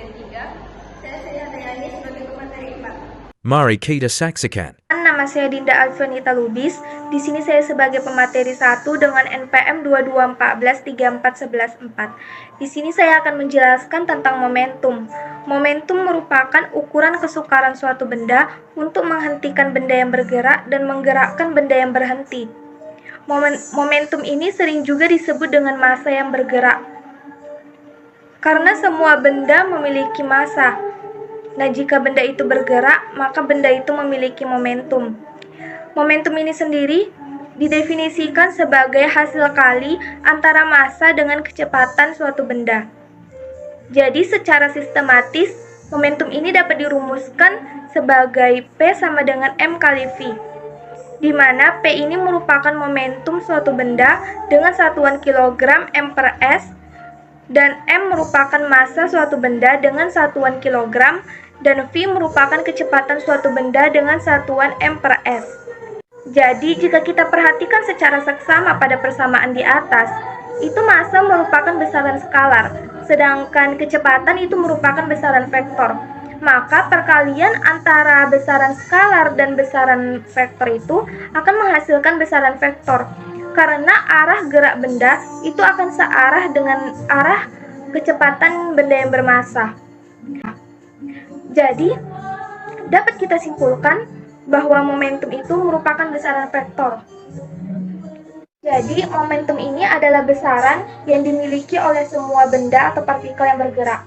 pemateri 3. Saya Dayani sebagai pemateri 4. Mari kita saksikan. Nama saya Dinda Alfionita Lubis. Di sini saya sebagai pemateri 1 dengan NPM 2214341114. Di sini saya akan menjelaskan tentang momentum. Momentum merupakan ukuran kesukaran suatu benda untuk menghentikan benda yang bergerak dan menggerakkan benda yang berhenti. Momentum ini sering juga disebut dengan massa yang bergerak. Karena semua benda memiliki massa. Nah, jika benda itu bergerak, maka benda itu memiliki momentum. Momentum ini sendiri didefinisikan sebagai hasil kali antara massa dengan kecepatan suatu benda. Jadi, secara sistematis, momentum ini dapat dirumuskan sebagai P sama dengan M kali V, di mana P ini merupakan momentum suatu benda dengan satuan kilogram M per S, dan M merupakan massa suatu benda dengan satuan kilogram, dan V merupakan kecepatan suatu benda dengan satuan M per S. Jadi, jika kita perhatikan secara seksama pada persamaan di atas, itu massa merupakan besaran skalar, sedangkan kecepatan itu merupakan besaran vektor. Maka perkalian antara besaran skalar dan besaran vektor itu akan menghasilkan besaran vektor. Karena arah gerak benda itu akan searah dengan arah kecepatan benda yang bermassa. Jadi, dapat kita simpulkan bahwa momentum itu merupakan besaran vektor. Jadi, momentum ini adalah besaran yang dimiliki oleh semua benda atau partikel yang bergerak.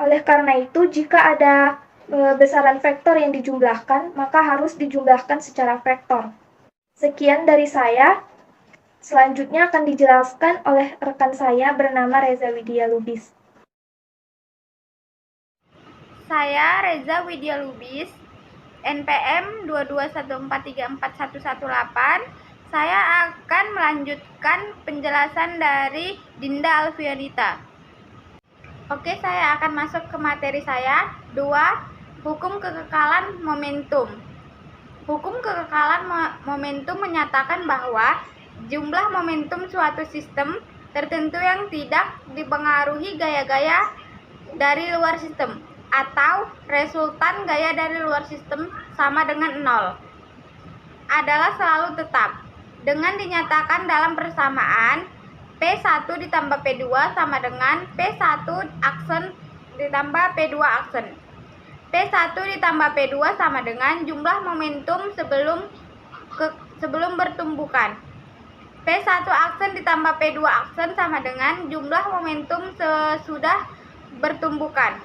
Oleh karena itu, jika ada besaran vektor yang dijumlahkan, maka harus dijumlahkan secara vektor. Sekian dari saya. Selanjutnya akan dijelaskan oleh rekan saya bernama Reza Widya Lubis. Saya Reza Widya Lubis, NPM 2214341118. Saya akan melanjutkan penjelasan dari Dinda Alfionita. Oke, saya akan masuk ke materi saya. 2. Hukum kekekalan momentum. Hukum kekekalan momentum menyatakan bahwa jumlah momentum suatu sistem tertentu yang tidak dipengaruhi gaya-gaya dari luar sistem atau resultan gaya dari luar sistem sama dengan 0 adalah selalu tetap dengan dinyatakan dalam persamaan P1 ditambah P2 sama dengan P1 aksen ditambah P2 aksen. P1 ditambah P2 sama dengan jumlah momentum sebelum bertumbukan. P1 aksen ditambah P2 aksen sama dengan jumlah momentum sesudah bertumbukan.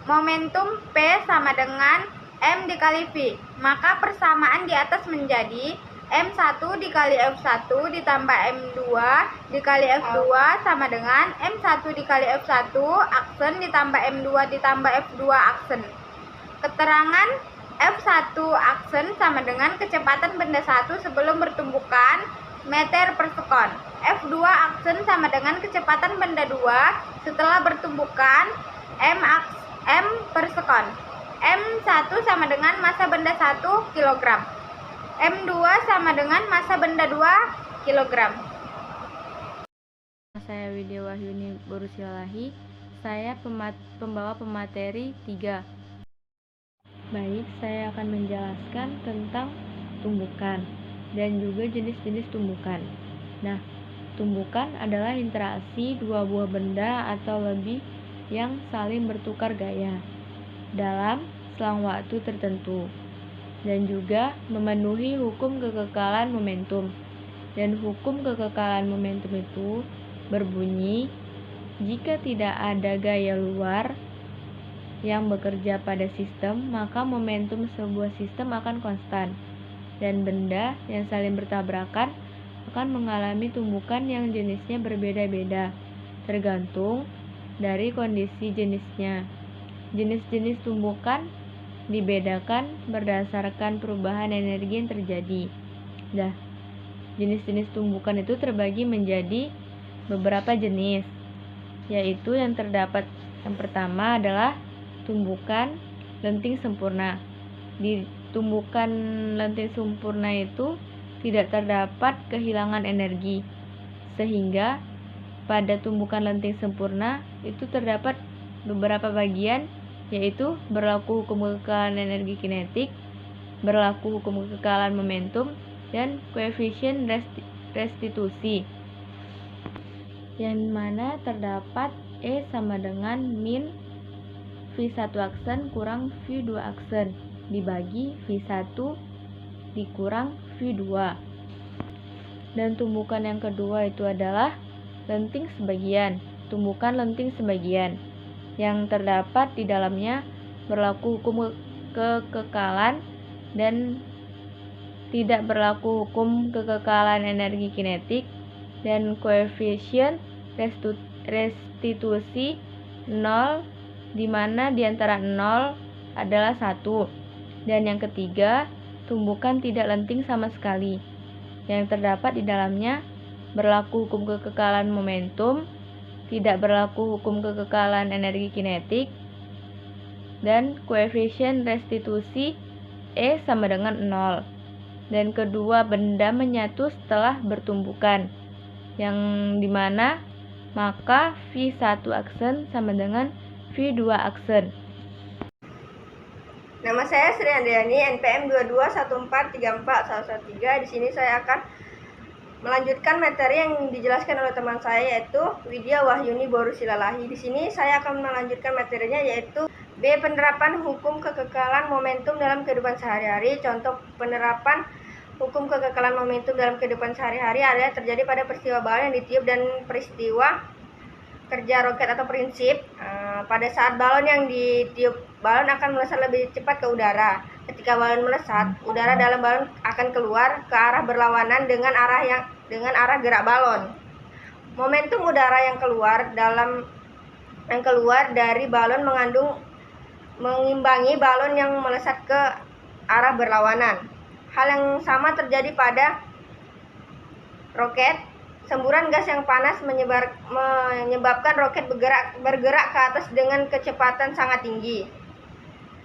Momentum P sama dengan M dikali V. Maka persamaan di atas menjadi M1 dikali F1 ditambah M2 dikali F2 sama dengan M1 dikali F1 aksen ditambah M2 ditambah F2 aksen. Keterangan F1 aksen sama dengan kecepatan benda 1 sebelum bertumbukan meter per sekon. F2 aksen sama dengan kecepatan benda 2 setelah bertumbukan m per sekon. M1 sama dengan massa benda 1 kg. M2 sama dengan massa benda 2 kg. Saya Widya Wahyuni Borusialahi. Saya pembawa pemateri 3. Baik, saya akan menjelaskan tentang tumbukan dan juga jenis-jenis tumbukan. Nah, tumbukan adalah interaksi dua buah benda atau lebih yang saling bertukar gaya dalam selang waktu tertentu dan juga memenuhi hukum kekekalan momentum. Dan hukum kekekalan momentum itu berbunyi, jika tidak ada gaya luar yang bekerja pada sistem, maka momentum sebuah sistem akan konstan, dan benda yang saling bertabrakan akan mengalami tumbukan yang jenisnya berbeda-beda, tergantung dari kondisi jenisnya. Jenis-jenis tumbukan dibedakan berdasarkan perubahan energi yang terjadi. Nah, jenis-jenis tumbukan itu terbagi menjadi beberapa jenis, yaitu yang terdapat yang pertama adalah tumbukan lenting sempurna. Di tumbukan lenting sempurna itu tidak terdapat kehilangan energi, sehingga pada tumbukan lenting sempurna itu terdapat beberapa bagian, yaitu berlaku hukum kekekalan energi kinetik, berlaku hukum kekekalan momentum, dan koefisien restitusi, yang mana terdapat E sama dengan min V1 aksen kurang V2 aksen dibagi V1 dikurang V2. Dan tumbukan yang kedua itu adalah lenting sebagian, tumbukan lenting sebagian, yang terdapat di dalamnya berlaku hukum kekekalan dan tidak berlaku hukum kekekalan energi kinetik, dan koefisien restitusi 0, di mana di antara 0 adalah 1. Dan yang ketiga, tumbukan tidak lenting sama sekali, yang terdapat di dalamnya berlaku hukum kekekalan momentum, tidak berlaku hukum kekekalan energi kinetik, dan koefisien restitusi E sama dengan 0. Dan kedua benda menyatu setelah bertumbukan, yang dimana maka V1 aksen sama dengan V2 aksen. Nama saya Sri Andriani, NPM 2214341113. Di sini saya akan melanjutkan materi yang dijelaskan oleh teman saya, yaitu Widya Wahyuni Borusilalahi. Di sini saya akan melanjutkan materinya, yaitu B. Penerapan hukum kekekalan momentum dalam kehidupan sehari-hari. Contoh penerapan hukum kekekalan momentum dalam kehidupan sehari-hari adalah terjadi pada peristiwa balon yang ditiup dan peristiwa kerja roket atau prinsip. Pada saat balon yang ditiup, balon akan melesat lebih cepat ke udara. Ketika balon melesat, udara dalam balon akan keluar ke arah berlawanan dengan arah gerak balon. Momentum udara yang keluar dari balon mengimbangi balon yang melesat ke arah berlawanan. Hal yang sama terjadi pada roket. Semburan gas yang panas menyebabkan roket bergerak ke atas dengan kecepatan sangat tinggi.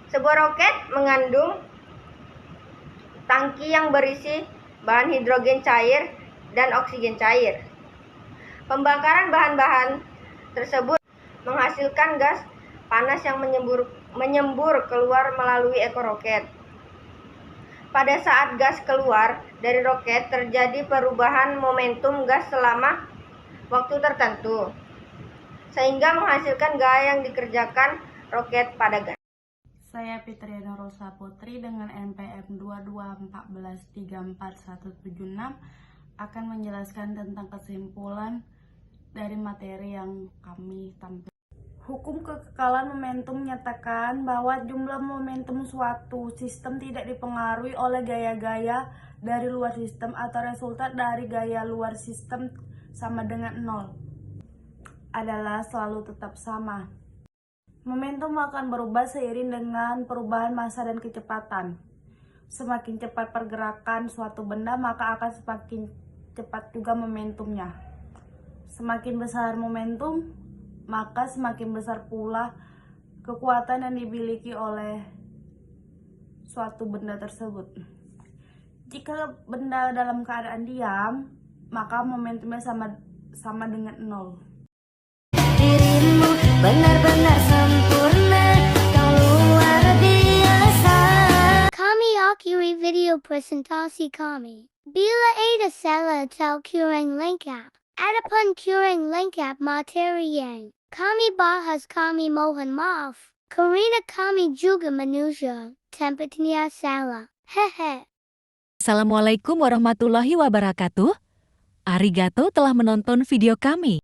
Sebuah roket mengandung tangki yang berisi bahan hidrogen cair dan oksigen cair. Pembakaran bahan-bahan tersebut menghasilkan gas panas yang menyembur keluar melalui ekor roket. Pada saat gas keluar dari roket, terjadi perubahan momentum gas selama waktu tertentu, sehingga menghasilkan gaya yang dikerjakan roket pada gas. Saya Fitriana Rosa Putri dengan NPM 2214341176 akan menjelaskan tentang kesimpulan dari materi yang kami tampilkan. Hukum kekekalan momentum menyatakan bahwa jumlah momentum suatu sistem tidak dipengaruhi oleh gaya-gaya dari luar sistem atau resultat dari gaya luar sistem sama dengan 0 adalah selalu tetap sama. Momentum akan berubah seiring dengan perubahan massa dan kecepatan. Semakin cepat pergerakan suatu benda, maka akan semakin cepat juga momentumnya. Semakin besar momentum, maka semakin besar pula kekuatan yang dimiliki oleh suatu benda tersebut. Jika benda dalam keadaan diam, maka momentumnya sama dengan 0. Dirimu benar-benar sempurna, kau luar biasa. Kami akhiri video presentasi kami. Bila ada salah atau kurang lengkap, adapun kurang lengkap materi yang kami bahas, kami mohon maaf, karena kami juga manusia, tempatnya salah. Hehe. Assalamualaikum warahmatullahi wabarakatuh. Arigato telah menonton video kami.